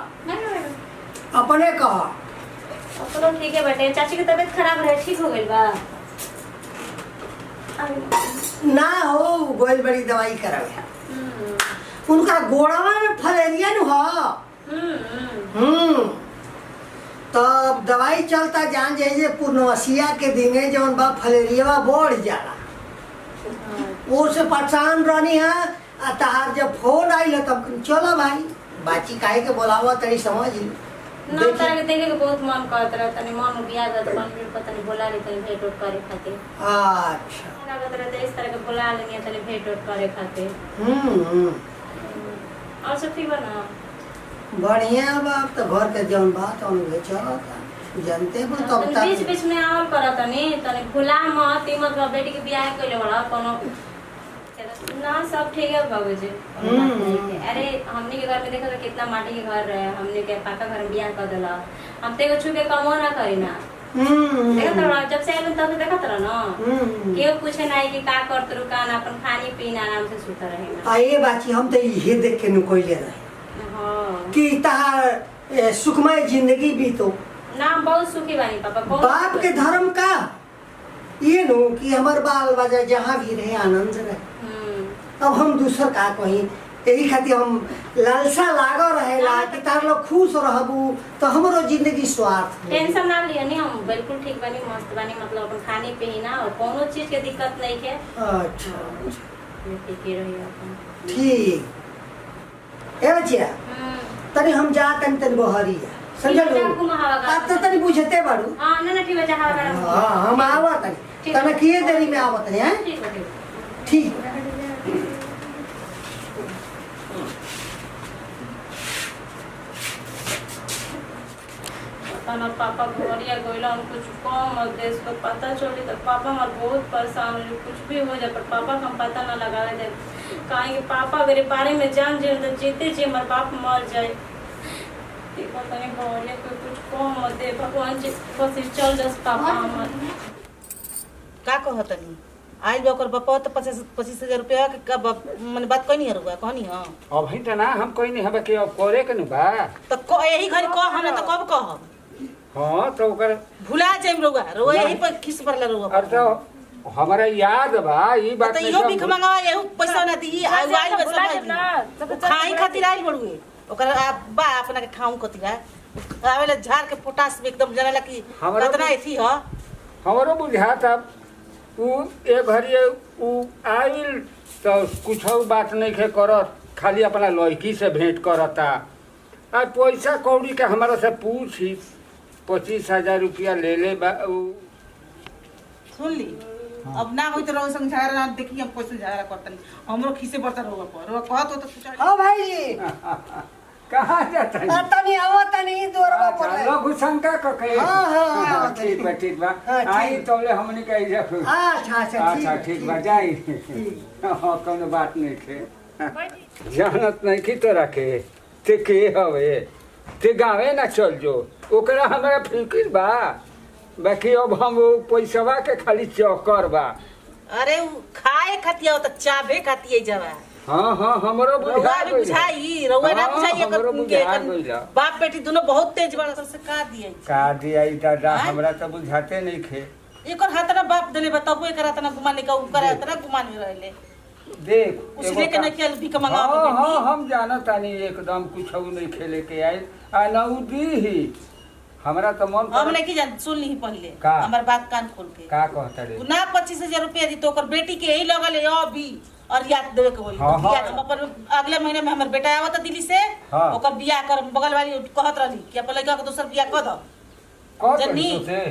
[SPEAKER 1] अपने कहा
[SPEAKER 3] अब तो ठीक है बेटे। चाची की तबीयत खराब रहे, ठीक हो गई बा?
[SPEAKER 1] ना हो गोल बड़ी दवाई करावे। उनका गोड़वा में फलेरिया न हो। तब दवाई चलता जान जैसे पूर्णवसिया के दिने जौन बा फलेरिया बढ़ जाला। वो से परेशान रहनी है। आ तहार जब फोन आई तब चलो भाई बाची काहे के बोलावा तनी समझ ली।
[SPEAKER 3] ना तारा के देखे के बहुत मन करत रहे, तनी मन उबिया जात मन फिर पता नहीं बोला रही तनी भेंट उठ करे खातिर।
[SPEAKER 1] अच्छा
[SPEAKER 3] लागत रहे इस तरह के बुला लेनी तनी भेंट उठ करे खातिर। और सब ठीक बा ना?
[SPEAKER 1] बढ़िया बात तो घर के जौन बात उनके चलता जानते हो तब
[SPEAKER 3] तनी
[SPEAKER 1] तक
[SPEAKER 3] बीच बीच में आवल करत तनी भुला मत ई मत बेटी के बियाह कइले बड़ा कोनो ना। सब ठीक है बाबूजी। अरे हमने के घर में देखा तो कितना माटी के घर रहे, हमने के पाका घर में बियाह कर देला। हम ते छू के कमो ना करी ना। देखा तो जब से आइल तब देखा तो ना केहू पूछे नहीं कि का करत रु का ना अपन खानी पीना आराम से सुता रहे ना।
[SPEAKER 1] आइए बाची हम तो ये देख के नुकोइले रहे
[SPEAKER 3] हां
[SPEAKER 1] कि तहार सुखमय जिंदगी बीतो।
[SPEAKER 3] ना बहुत सुखी बानी पापा। बहुत
[SPEAKER 1] बाप के धर्म का ये नो कि हमार बाल बजा जहाँ भी रहे आनंद रहे। अब हम दूसर का कहीं यही खातिर हम लालसा लाग रहेला कि तार लोग खुश रहबू तो हमरो जिंदगी स्वार्थ हो।
[SPEAKER 3] टेंशन ना लियो नहीं, हम बिल्कुल ठीक बनी, मस्त बनी, मतलब अपन खाने पे ही ना और कोनो चीज के दिक्कत नहीं है।
[SPEAKER 1] अच्छा
[SPEAKER 3] ठीक ही रहियो अपन।
[SPEAKER 1] ठीक ए बचिया तनी हम जा तनी बहरिया समझलो अब तो तनी बुझते बाड़ू।
[SPEAKER 3] हां ना ठीक है, जा हवा
[SPEAKER 1] हां हम आवा तनी तना किए देरी में आवत नहीं है।
[SPEAKER 3] ठीक है
[SPEAKER 1] ठीक
[SPEAKER 3] ना पापा घरिया गइला हम कुछ कम और देश को पता चली तो पापा हमार बहुत परेशान हो, कुछ भी हो जाए पर पापा का हम पता ना लगावे दे काहे कि पापा मेरे बारे में जान जे तो जीते जी हमार बाप मर जाए। देखो तनी घरिया को कुछ कम और दे भगवान जी बस चल जस पापा हमार
[SPEAKER 2] का कहतनी आइल बा ओकर बापा तो 25,000 रुपया के कब माने बात कोई नहीं रुआ कहनी हां
[SPEAKER 4] अब ही त ना हम कोई नहीं हबे के अब करे के न बा
[SPEAKER 2] तो यही घरी कह हमरा तो कब कह
[SPEAKER 4] हां तो ओकर
[SPEAKER 2] भुला जाइम रुआ यही पर खिस परला रुआ
[SPEAKER 4] अरे तो हमरा याद बा ई बात
[SPEAKER 2] तो इहो भिख मंगावा एहू पैसा ना दी आइल बा समझ खाई खातिर आइल बड़ुए ओकर बा अपना के खाऊं कतिरा आवेला झाड़ के पोटास में एकदम जनेला कि कितना एथी ह
[SPEAKER 4] हमरो बुझात अब उ एक घड़ी उ आइल तो कुछ बात नहीं के करत खाली अपना लड़की से भेंट करता आ पैसा कौड़ी के हमारा से पूछी 25,000 रुपया ले बा
[SPEAKER 2] सुन ली अब ना होई तो रहो संग झाड़ा ना देखी हम पैसा झाड़ा करतनी हमरो खीसे बर्तन रोवा पर रोवा कहत हो तो कुछ
[SPEAKER 1] हां भाई जी
[SPEAKER 4] कहाँ जाता है
[SPEAKER 1] तनी आवा तनी दोरवा पर
[SPEAKER 4] लोग शंका क के
[SPEAKER 1] हां
[SPEAKER 4] ठीक बा आई तोले हमनी कहि जा अच्छा ठीक बा जाई हां कोनो बात नहीं थे जानत नहीं की तोरा के ते के हवे ते गावे ना चल जो ओकरा हमरा फिकिर बा बाकी अब हम पैसावा के खाली चक्कर बा
[SPEAKER 2] अरे खाए खातिया तो चाबे खातिए जावा
[SPEAKER 4] हाँ हमरो
[SPEAKER 2] बुझाई रउआ ना बुझाई एकर बाप बेटी दोनों बहुत तेज बड़ा से का दिया
[SPEAKER 4] दादा हमरा तो बुझाते नहीं खे
[SPEAKER 2] एकर हाथ ना बाप देले बताबो एकर हाथ ना गुमाने का ऊपर हाथ ना गुमान में रहले
[SPEAKER 4] देख
[SPEAKER 2] उसने के न खेल भी कमावा
[SPEAKER 4] हां हम जानत नहीं एकदम कुछ नहीं खेले के आइल आ नउदी ही हमरा तो मन
[SPEAKER 2] हम नहीं की जान सुन ली पहले हमर बात कान खोल के का कहता रे ना 25,000 रुपया दी तो ओकर बेटी के यही लगल है अभी और याद देवे के होई याद हम अपन अगले महीने में हमर बेटा आवत दिल्ली से ओकर बियाह कर बगल वाली कहत रहली कि अपन लड़का के दोसर बियाह कर दो जन्नी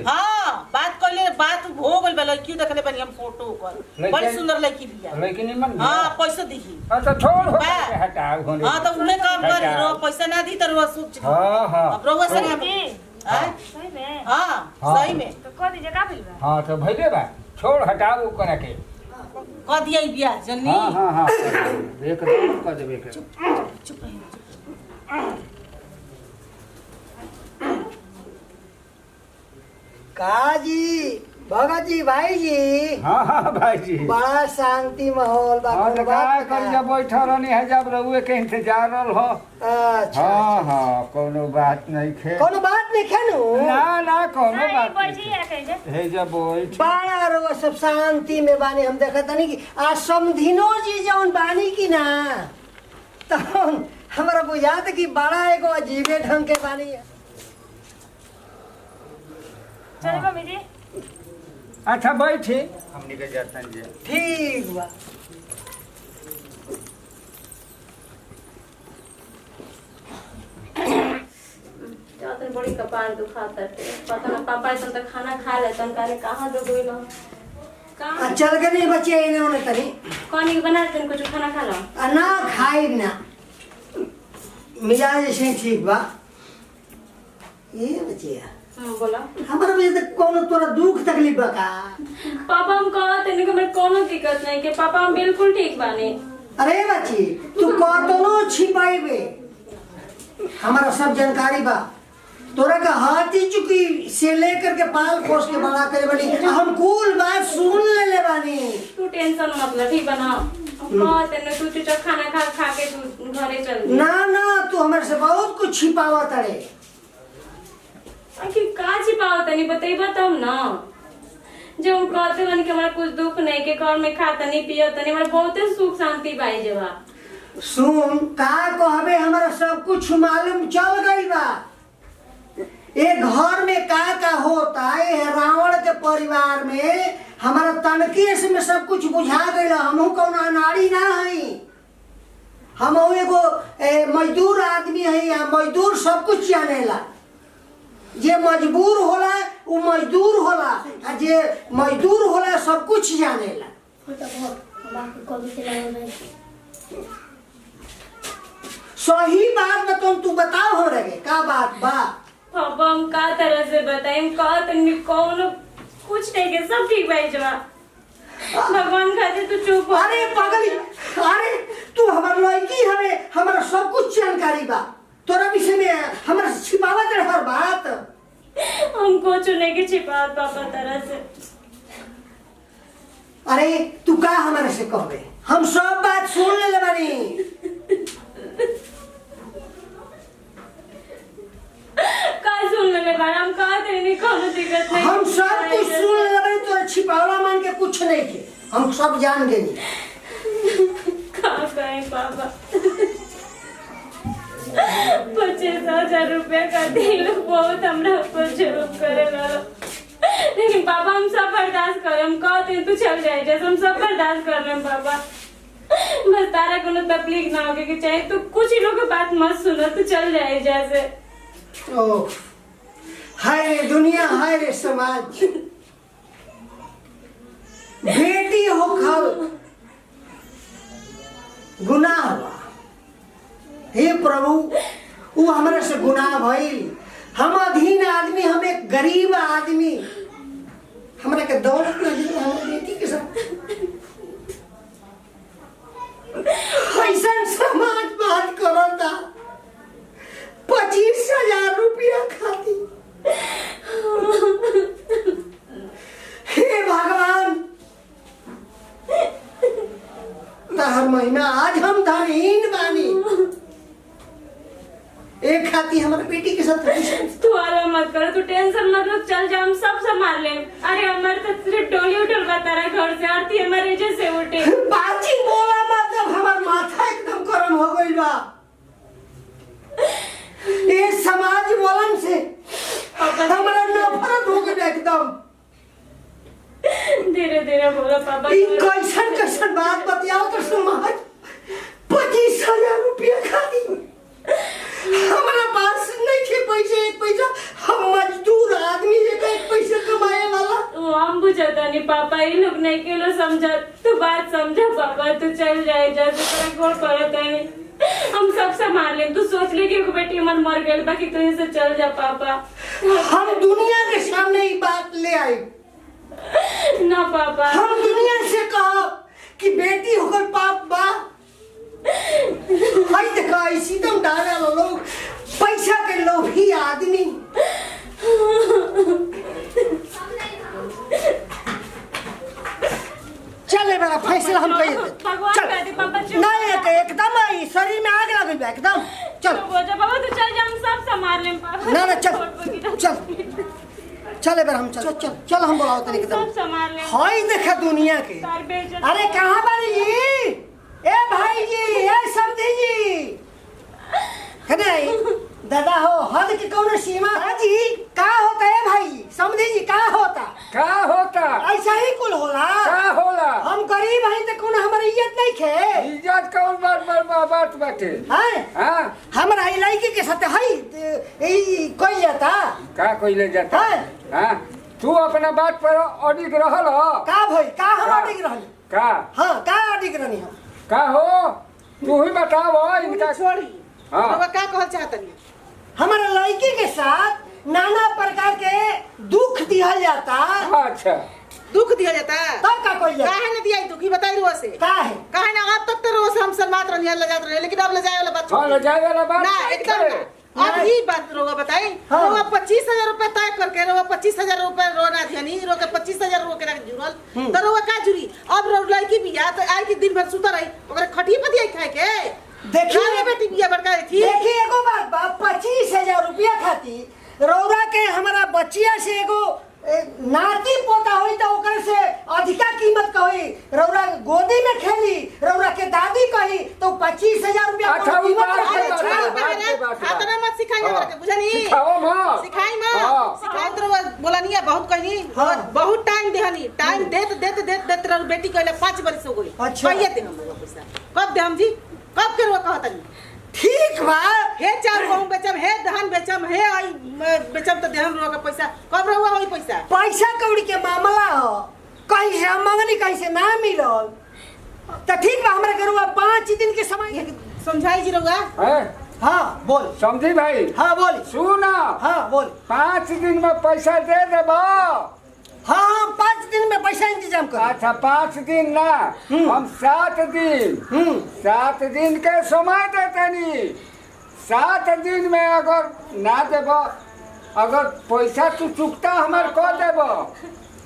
[SPEAKER 2] हां बात कहले बात हो गइल बा लड़की देखले बनी हम फोटो ओकर बड़ी सुंदर लड़की बिया
[SPEAKER 4] लेकिन निमन
[SPEAKER 2] हां पैसा दीही
[SPEAKER 4] अच्छा छोड़ हटाओ होने
[SPEAKER 2] हां तो उन्हें काम कर रो पैसा ना दी त रो सोच
[SPEAKER 4] हां
[SPEAKER 2] अब रोवा से सही में हां सही में
[SPEAKER 3] तो कह दीजिए का भेल बा
[SPEAKER 4] हां तो भइले बा छोड़ हटाओ करा के
[SPEAKER 2] कह दिया बिया जन्नी
[SPEAKER 4] हां एकदम कह देबे के
[SPEAKER 2] चुप
[SPEAKER 1] काजी भगत जी भाई जी
[SPEAKER 4] हां भाई जी
[SPEAKER 1] बड़ा शांति माहौल बा
[SPEAKER 4] हां का कर जब बैठा रहनी है जब रहुए के इंतजार रहल हो
[SPEAKER 1] अच्छा
[SPEAKER 4] हां कोनो बात नहीं खे
[SPEAKER 1] कोनो बात नहीं खेनु
[SPEAKER 4] ना कोनो बात
[SPEAKER 3] बैठी है कहिजे
[SPEAKER 4] हे जब बैठ
[SPEAKER 1] बड़ा रो सब शांति में बानी हम देखत नहीं कि आ समधिनो जी जौन बानी की ना तो हमरा बुझात कि बड़ा एगो अजीबे ढंग के बानी है।
[SPEAKER 3] चलो मम्मी जी
[SPEAKER 4] अच्छा बैठी हमनी के जातन जी
[SPEAKER 1] ठीक बा
[SPEAKER 3] जातन बड़ी कपार दुखाता है पता ना पापा ऐसा तो खाना खा ले तन काले कहां दो गइलो कहां
[SPEAKER 1] चल के नहीं बचे इने ओने तनी
[SPEAKER 3] कौन बना तन कुछ खाना खा लो
[SPEAKER 1] ना खाई ना मिजाज से ठीक बा ये बचिया
[SPEAKER 3] बोला
[SPEAKER 1] हमारा वजह से कोनो तोरा दुख तकलीफ बा का
[SPEAKER 3] पापा हम कहते नहीं कि मेरे कोनो दिक्कत नहीं के पापा हम बिल्कुल ठीक बानी।
[SPEAKER 1] अरे बच्ची तू कतनो छिपाइबे हमारा सब जानकारी बा तोरा का हाथी चुकी से लेकर के पाल पोस के बड़ा करे बनी हम कुल बात सुन ले बानी।
[SPEAKER 3] तू टेंशन मत ले ठीक बना कहते नहीं तू चुपचाप खाना खा के तू घरे चल
[SPEAKER 1] ना तू हमारे से बहुत कुछ छिपावा तड़े
[SPEAKER 3] आखिर का छिपाओ तनी बताइबा तब ना जो हम कहते बनी कि हमारा कुछ दुख नहीं के घर में खाता नहीं पिया तनी हमारा बहुत सुख शांति पाई जवा
[SPEAKER 1] सुन का कहबे हमारा सब कुछ मालूम चल गई बा। ये घर में का होता है, रावण के परिवार में हमारा तनके से में सब कुछ बुझा गई। हमहू कौन अनाड़ी ना है, हम एगो मजदूर आदमी है। या मजदूर सब कुछ जानेला, जे मजबूर होला वो मजदूर होला, आ जे मजदूर होला सब कुछ जानेला। सही बात बता, तू बताओ हो रहे का बात बा।
[SPEAKER 3] पापा हम का तरह से बताएं, का तनी कौन कुछ नहीं के सब ठीक भाई जवा। भगवान खाते तू चुप हो।
[SPEAKER 1] अरे पगली, अरे तू हमार लड़की हमें हमारा सब कुछ जानकारी बा, तोरा विषय में हमारा छिपावत रहे हर बात।
[SPEAKER 3] हम कुछ नहीं के छिपावत पापा तरह से।
[SPEAKER 1] अरे तू का हमारे से कहबे, हम सब बात सुन ले बानी।
[SPEAKER 3] का सुन ले बानी, हम का तेरी कोनो दिक्कत नहीं।
[SPEAKER 1] हम सब कुछ सुन ले बानी, तोरा छिपावला मान के कुछ नहीं के, हम सब जान गए।
[SPEAKER 3] का कहें पापा, 25,000 रुपया का दिल बहुत हमरा ऊपर जुलूम करेला। लेकिन पापा हम सब बर्दाश्त कर, हम कहते हैं तू चल जाए जैसे हम सब बर्दाश्त कर रहे हैं पापा। बस तारा कोनो तकलीफ ना होगे कि चाहे तू कुछ ही लोग की बात मत सुनो, तू चल जाए जैसे।
[SPEAKER 1] ओ हाय रे दुनिया, हाय रे समाज। बेटी हो खल गुनाह बा। हे प्रभु, वो हमारे से गुनाह भइल। हम अधीन आदमी, हम एक गरीब आदमी, हमरा के दौलत ना दी हमारे बेटी के साथ। ऐसा समाज बात करता 25,000 रुपया खाती। हे भगवान, हर महीना आज हम धनहीन बानी, एक खाती हमारे बेटी के साथ।
[SPEAKER 3] तू आराम मत कर, तू टेंशन मत लो, चल जा, हम सब संभाल ले। अरे हमारे तो सिर्फ डोली उठल बा तारा घर से, आरती हमारे जैसे उठे।
[SPEAKER 1] बाजी बोला मतलब हमार माथा एकदम गरम हो गई बा। ये समाज बोलन से हमारा नफरत हो गई एकदम।
[SPEAKER 3] धीरे धीरे बोलो पापा।
[SPEAKER 1] कैसन कैसन बात बतियाओ तो समाज 25,000 रुपया खाती। हमारा पास नहीं थे पैसे, एक पैसा। हम मजदूर आदमी एक पैसा कमाए वाला।
[SPEAKER 3] वो हम बुझाता नहीं पापा, ये लोग नहीं के लो समझा। तू बात समझा पापा, तू चल जाए जैसे तेरा गोड़ पड़ता है। हम सब संभाल ले, तू सोच ले कि बेटी हमार मर गई, बाकी तू इसे चल जा पापा।
[SPEAKER 1] हम दुनिया के सामने ये बात ले आए
[SPEAKER 3] ना पापा,
[SPEAKER 1] हम दुनिया से कहो कि बेटी होकर पाप बा। हाय देखा इसी तुम डाले लोग पैसा के लोभी आदमी। चले मेरा फैसला हम कहिए नहीं, एकदम शरीर में आग लग गई एकदम। चल
[SPEAKER 3] बाबा तू चल जा, हम सब संभाल लें पापा।
[SPEAKER 1] ना चल चल चले बेर हम चल चल चल हम बोलाओ तनिक एकदम। हाय देखा दुनिया के। अरे कहाँ बारी जी? ए भाई जी, ए समझी जी, दादा हो हद की कौन सीमा। हाँ जी, का होता है भाई? समझी जी, का होता?
[SPEAKER 4] का होता?
[SPEAKER 1] ऐसा ही कुल होला।
[SPEAKER 4] का होला?
[SPEAKER 1] हम गरीब हैं तो कौन हमारी इज्जत नहीं खे?
[SPEAKER 4] इज्जत कौन बात बाटे?
[SPEAKER 1] हाँ हमारा लड़की के साथ है कोई जाता
[SPEAKER 4] का कोई ले जाता? हाँ तू अपना बात पर अडिग रहल
[SPEAKER 1] का भाई? का हम अडिग रहल?
[SPEAKER 4] का?
[SPEAKER 1] हाँ का अडिग रहनी हम?
[SPEAKER 4] का हो तू ही बताओ इनका।
[SPEAKER 2] छोड़ी।
[SPEAKER 4] हाँ
[SPEAKER 2] क्या कहल चाहतनी?
[SPEAKER 1] हमारे लड़की के साथ नाना प्रकार के दुख दिया जाता।
[SPEAKER 4] अच्छा
[SPEAKER 2] दुख दिया जाता?
[SPEAKER 1] तब का कोई जाता?
[SPEAKER 2] काहे न दिया दुख ही बताई रोज से। काहे ना अब तक तो रोज हम शर्मात रहनी ले जात रहे, लेकिन अब ले जाए वाला बात
[SPEAKER 4] हाँ ले जाए वाला बात
[SPEAKER 2] ना एकदम ना। अब ही बात रोगा बताई। रोगा 25,000 रुपए तय करके रोगा 25,000 रुपए रोना ध्यानी रोगा 25,000 रोके रख जुरल तो रोगा का जुरी। अब रो लड़की बिया तो आई के दिन भर सुता रही, ओकरे खटी पतिया खाए के। देखिए बेटी बिया बड़का थी।
[SPEAKER 1] देखिए एगो बात बा, 25,000 रुपया खाती रौरा के हमारा बच्चिया से एगो नाती पोता होई तो ओकरे से अधिका कीमत का होई। रौरा गोदी में खेली, रौरा के दादी कही रही तो 25,000 रुपया
[SPEAKER 4] अच्छा,
[SPEAKER 1] कोनो कीमत
[SPEAKER 4] बात
[SPEAKER 1] रखे
[SPEAKER 4] है,
[SPEAKER 1] छे।
[SPEAKER 2] हाथ मत सिखाई हमरा के बुझनी
[SPEAKER 4] सिखाओ मत।
[SPEAKER 2] सिखाई मत
[SPEAKER 4] हाँ।
[SPEAKER 2] सिखाई तो बोला नहीं है बहुत कहनी
[SPEAKER 1] हाँ।
[SPEAKER 2] बहुत टाइम देहनी टाइम देत तेरा बेटी कहले 5 बरस हो गई
[SPEAKER 1] अच्छा।
[SPEAKER 2] कहिए दे हम पैसा कब दे हम जी कब के रो कहतनी
[SPEAKER 1] ठीक बा
[SPEAKER 2] हे चार गहूं बेचम हे धान बेचम हे आई बेचम तो देहम रो का पैसा कब रहुआ होई पैसा
[SPEAKER 1] पैसा कौड़ी के मामला हो कहीं से हम मंगनी कहीं से ना मिलल तो ठीक बा हमरा करुआ 5 दिन के समय
[SPEAKER 2] समझाई जी रहुआ
[SPEAKER 4] हैं?
[SPEAKER 1] हाँ बोल
[SPEAKER 4] समझी भाई
[SPEAKER 1] हाँ बोल
[SPEAKER 4] सुन
[SPEAKER 1] हाँ बोल
[SPEAKER 4] 5 दिन में पैसा दे देबो।
[SPEAKER 1] हाँ हाँ 5 दिन में पैसा इंतजाम कर
[SPEAKER 4] अच्छा 5 दिन ना हम 7 दिन 7 दिन के समय देतनी 7 दिन में अगर ना देबो अगर पैसा तू चुकता हमार को देबो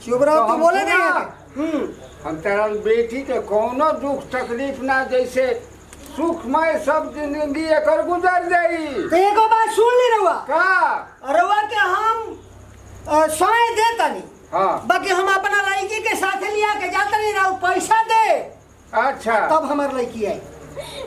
[SPEAKER 1] चुप रहो
[SPEAKER 4] तो
[SPEAKER 1] तू
[SPEAKER 4] हम
[SPEAKER 1] बोले
[SPEAKER 4] सुना।
[SPEAKER 1] नहीं
[SPEAKER 4] हम तेरा बेटी के कोनो दुख तकलीफ ना जैसे सुखमय सब जिंदगी एकर गुजर जाई।
[SPEAKER 1] तो एगो बात सुन ली रहुआ
[SPEAKER 4] का
[SPEAKER 1] रहुआ के हम समय देतनी
[SPEAKER 4] हाँ
[SPEAKER 1] बाकी हम अपना लड़की के साथ लिया के जाते नहीं रहू पैसा दे
[SPEAKER 4] अच्छा
[SPEAKER 1] तब हमार लड़की आई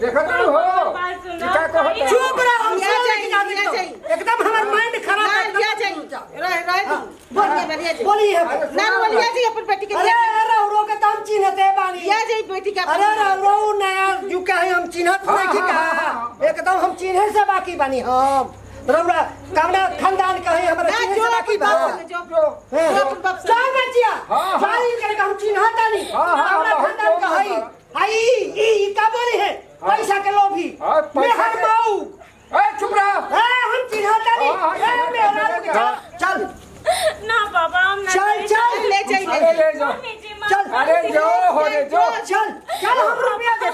[SPEAKER 4] देखो तो हो कि का कहता
[SPEAKER 1] चुप रहो हम
[SPEAKER 2] लिया
[SPEAKER 1] सुन
[SPEAKER 2] जाई,
[SPEAKER 1] लेके
[SPEAKER 2] लिया
[SPEAKER 1] जाते
[SPEAKER 2] जाई।
[SPEAKER 1] तो। एकदम हमार माइंड खराब
[SPEAKER 2] ना
[SPEAKER 1] है
[SPEAKER 2] लिया जाई रह बोलिए जाई
[SPEAKER 1] बोलिए
[SPEAKER 2] ना लिया जाई अपन बेटी के
[SPEAKER 1] अरे रौरो के दाम चिन्हते बानी
[SPEAKER 2] लिया जाई बेटी के
[SPEAKER 1] अरे रौरो नया जो का है हम चिन्हत
[SPEAKER 4] हाँ,
[SPEAKER 1] नहीं
[SPEAKER 4] हाँ,
[SPEAKER 1] का
[SPEAKER 4] हाँ।
[SPEAKER 1] एकदम हम चिन्हे से बाकी बानी हम रौरा कामना खानदान का है हमारा
[SPEAKER 2] ना
[SPEAKER 1] चिन्हे
[SPEAKER 2] जो
[SPEAKER 1] से बाकी बा
[SPEAKER 2] जो अपन बाप से
[SPEAKER 1] चल बचिया
[SPEAKER 4] हाँ, हाँ।
[SPEAKER 1] चल करके हम चिन्हता नहीं
[SPEAKER 4] हाँ, हाँ,
[SPEAKER 1] हमारा
[SPEAKER 4] बहुत
[SPEAKER 1] खानदान का
[SPEAKER 4] बहुत
[SPEAKER 1] है
[SPEAKER 4] बड़ा।
[SPEAKER 1] आई ई का बोली है
[SPEAKER 4] हाँ।
[SPEAKER 1] पैसा के लोभी
[SPEAKER 4] हाँ, पैसा
[SPEAKER 1] मेहर
[SPEAKER 4] के-
[SPEAKER 1] माऊ
[SPEAKER 4] ए चुप रहो
[SPEAKER 1] हम चिन्हता नहीं
[SPEAKER 4] हाँ, हाँ,
[SPEAKER 1] ए मेहर
[SPEAKER 4] हाँ।
[SPEAKER 1] चल
[SPEAKER 3] ना पापा हम ना
[SPEAKER 1] चल चल
[SPEAKER 2] ले जाई
[SPEAKER 4] अरे ले जाओ
[SPEAKER 1] चल
[SPEAKER 4] अरे जो हो रे जो
[SPEAKER 1] चल चल हम रुपया दे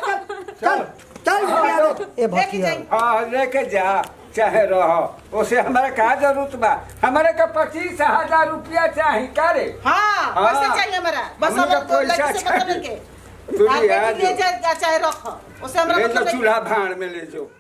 [SPEAKER 1] चल चल रुपया दे ए भकिया
[SPEAKER 4] हाँ लेके जा चाहे रहो उसे हमारे का जरूरत बा हमारे का 25,000 रुपया चाहिए का रे
[SPEAKER 2] हां
[SPEAKER 4] हाँ।
[SPEAKER 2] पैसा चाहिए हमरा बस
[SPEAKER 4] हमने
[SPEAKER 2] हमरा
[SPEAKER 4] का
[SPEAKER 2] तो
[SPEAKER 4] पैसा
[SPEAKER 2] लड़की से मतलब
[SPEAKER 4] चाहिए।
[SPEAKER 2] के
[SPEAKER 4] तू
[SPEAKER 2] आप
[SPEAKER 4] लिया
[SPEAKER 2] बेटी ले
[SPEAKER 4] जो।
[SPEAKER 2] जा चाहे रख उसे हमरा
[SPEAKER 4] ले
[SPEAKER 2] मतलब
[SPEAKER 4] जो
[SPEAKER 2] नहीं।
[SPEAKER 4] चूल्हा भाड़ में ले जो